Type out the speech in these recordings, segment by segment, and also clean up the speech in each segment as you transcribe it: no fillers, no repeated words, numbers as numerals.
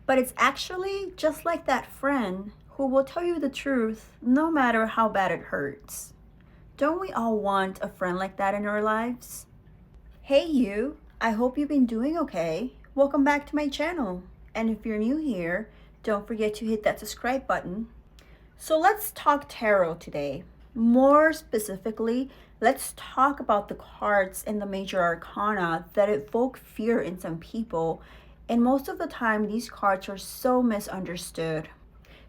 But it's actually just like that friend who will tell you the truth no matter how bad it hurts. Don't we all want a friend like that in our lives? Hey you, I hope you've been doing okay. Welcome back to my channel. And if you're new here, don't forget to hit that subscribe button. So let's talk tarot today. More specifically, let's talk about the cards in the major arcana that evoke fear in some people. And most of the time, these cards are so misunderstood.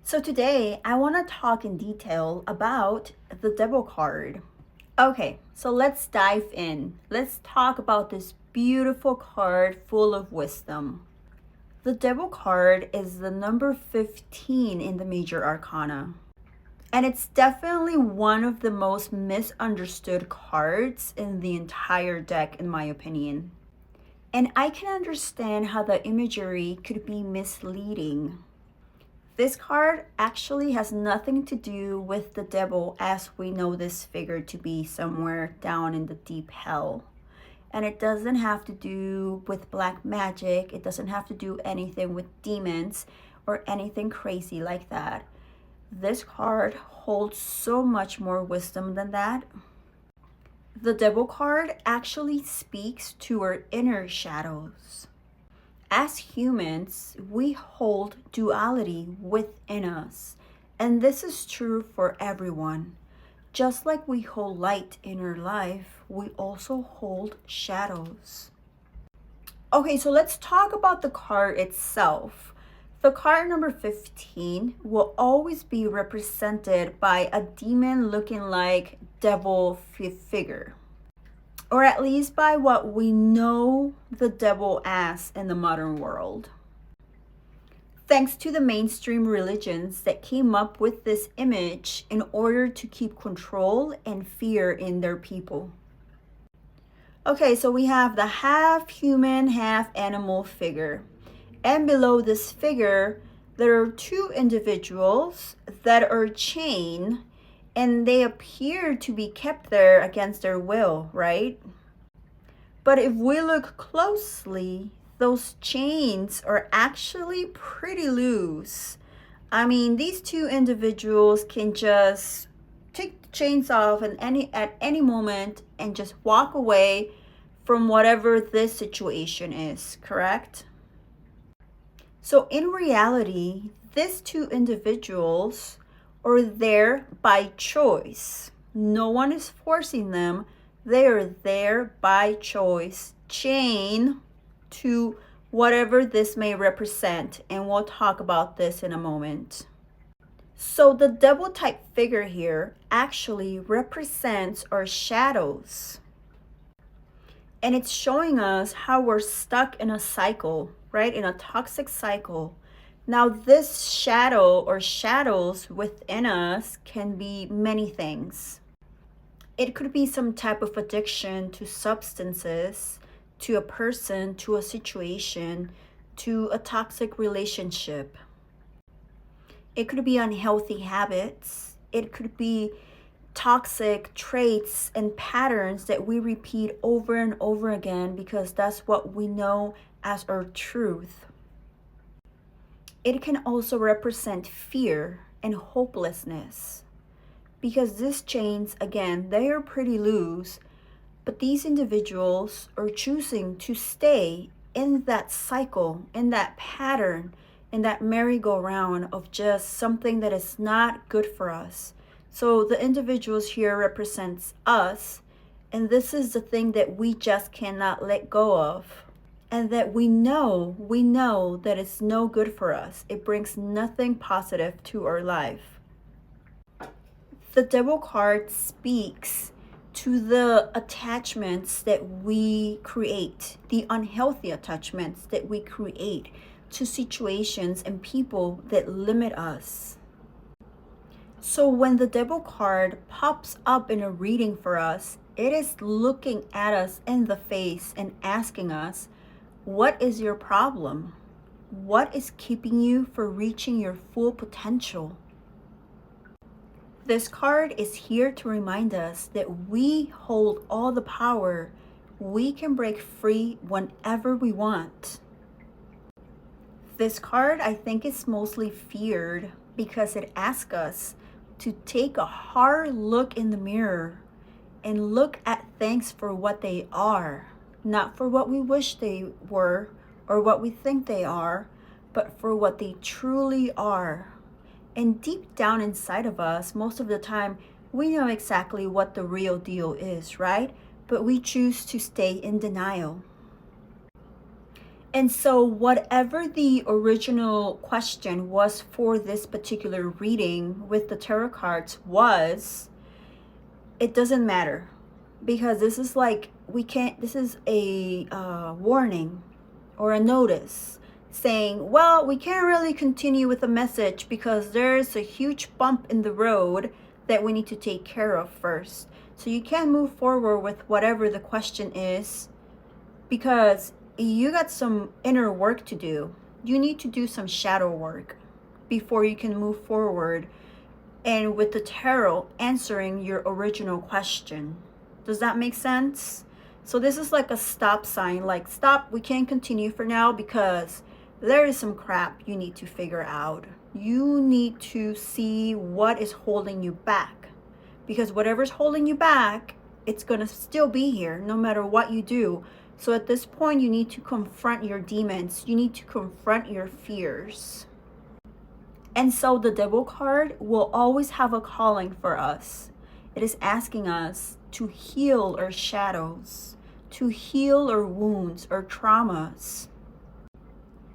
So today, I want to talk in detail about the Devil card. Okay, so let's dive in. Let's talk about this beautiful card full of wisdom. The Devil card is the number 15 in the major arcana. And it's definitely one of the most misunderstood cards in the entire deck, in my opinion. And I can understand how the imagery could be misleading. This card actually has nothing to do with the devil, as we know this figure to be somewhere down in the deep hell. And it doesn't have to do with black magic. It doesn't have to do anything with demons or anything crazy like that. This card holds so much more wisdom than that. The Devil card actually speaks to our inner shadows. As humans, we hold duality within us, and this is true for everyone. Just like we hold light in our life, we also hold shadows. Okay, so let's talk about the card itself. The card number 15 will always be represented by a demon looking like devil figure. Or at least by what we know the devil as in the modern world. Thanks to the mainstream religions that came up with this image in order to keep control and fear in their people. Okay, so we have the half human, half animal figure. And below this figure, there are two individuals that are chained, and they appear to be kept there against their will, right? But if we look closely, those chains are actually pretty loose. I mean, these two individuals can just take the chains off at any moment and just walk away from whatever this situation is, correct? So in reality, these two individuals are there by choice. No one is forcing them. They are there by choice, chained to whatever this may represent. And we'll talk about this in a moment. So the devil type figure here actually represents our shadows. And it's showing us how we're stuck in a cycle, right? In a toxic cycle. Now this shadow or shadows within us can be many things. It could be some type of addiction to substances, to a person, to a situation, to a toxic relationship. It could be unhealthy habits. It could be toxic traits and patterns that we repeat over and over again because that's what we know as our truth. It can also represent fear and hopelessness because these chains, again, they are pretty loose, but these individuals are choosing to stay in that cycle, in that pattern, in that merry-go-round of just something that is not good for us. So the individuals here represents us, and this is the thing that we just cannot let go of. And that we know that it's no good for us. It brings nothing positive to our life. The Devil card speaks to the attachments that we create, the unhealthy attachments that we create to situations and people that limit us. So when the Devil card pops up in a reading for us, it is looking at us in the face and asking us, what is your problem? What is keeping you from reaching your full potential? This card is here to remind us that we hold all the power. We can break free whenever we want. This card, I think, is mostly feared because it asks us to take a hard look in the mirror and look at things for what they are, not for what we wish they were or what we think they are, but for what they truly are. And deep down inside of us, most of the time, we know exactly what the real deal is, right? But we choose to stay in denial. And so whatever the original question was for this particular reading with the tarot cards was, it doesn't matter, because this is like, this is a warning or a notice saying, well, we can't really continue with the message because there's a huge bump in the road that we need to take care of first. So you can't move forward with whatever the question is because you got some inner work to do. You need to do some shadow work before you can move forward. And with the tarot answering your original question. Does that make sense? So this is like a stop sign, like stop, we can't continue for now because there is some crap you need to figure out. You need to see what is holding you back, because whatever's holding you back, it's gonna still be here no matter what you do. So at this point, you need to confront your demons. You need to confront your fears. And so the Devil card will always have a calling for us. It is asking us to heal our shadows, to heal our wounds, our traumas,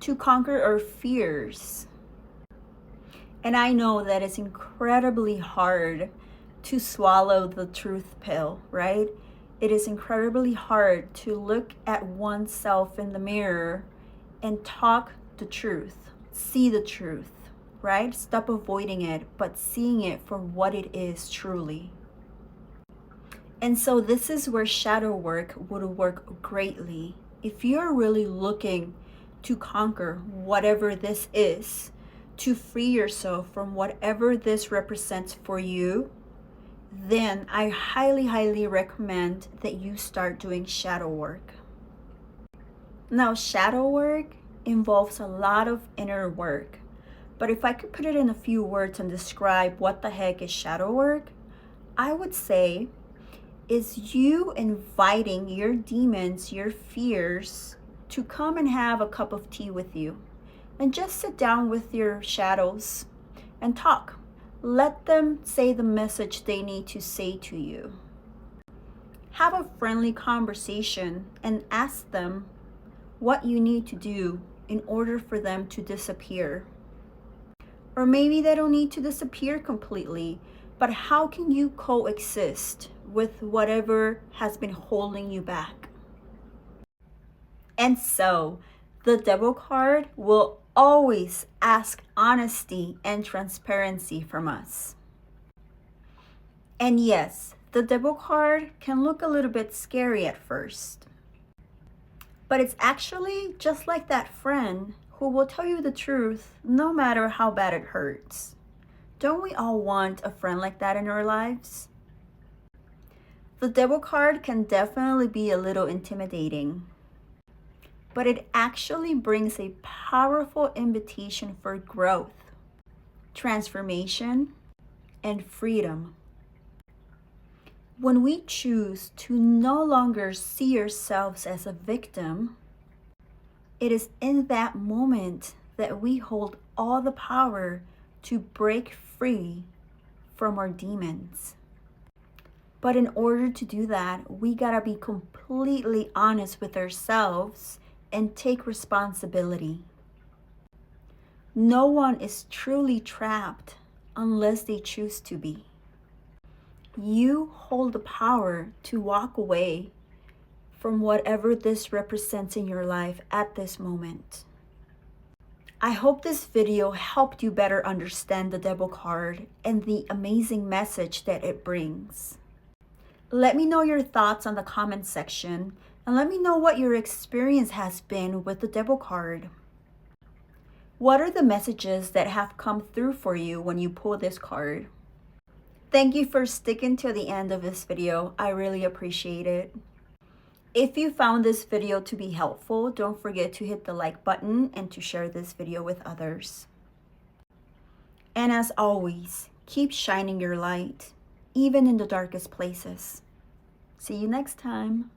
to conquer our fears. And I know that it's incredibly hard to swallow the truth pill, right? It is incredibly hard to look at oneself in the mirror and talk the truth, see the truth, right? Stop avoiding it, but seeing it for what it is truly. And so this is where shadow work would work greatly. If you're really looking to conquer whatever this is, to free yourself from whatever this represents for you, then I highly, highly recommend that you start doing shadow work. Now, shadow work involves a lot of inner work, but if I could put it in a few words and describe what the heck is shadow work, I would say is you inviting your demons, your fears, to come and have a cup of tea with you and just sit down with your shadows and talk. Let them say the message they need to say to you. Have a friendly conversation and ask them what you need to do in order for them to disappear. Or maybe they don't need to disappear completely, but how can you coexist with whatever has been holding you back? And so, the Devil card will always ask honesty and transparency from us. And yes, the Devil card can look a little bit scary at first, but it's actually just like that friend who will tell you the truth no matter how bad it hurts. Don't we all want a friend like that in our lives? The Devil card can definitely be a little intimidating, but it actually brings a powerful invitation for growth, transformation, and freedom. When we choose to no longer see ourselves as a victim, it is in that moment that we hold all the power to break free from our demons. But in order to do that, we gotta be completely honest with ourselves and take responsibility. No one is truly trapped unless they choose to be. You hold the power to walk away from whatever this represents in your life at this moment. I hope this video helped you better understand the Devil card and the amazing message that it brings. Let me know your thoughts on the comment section, and let me know what your experience has been with the Devil card. What are the messages that have come through for you when you pull this card? Thank you for sticking to the end of this video. I really appreciate it. If you found this video to be helpful, don't forget to hit the like button and to share this video with others. And as always, keep shining your light, even in the darkest places. See you next time.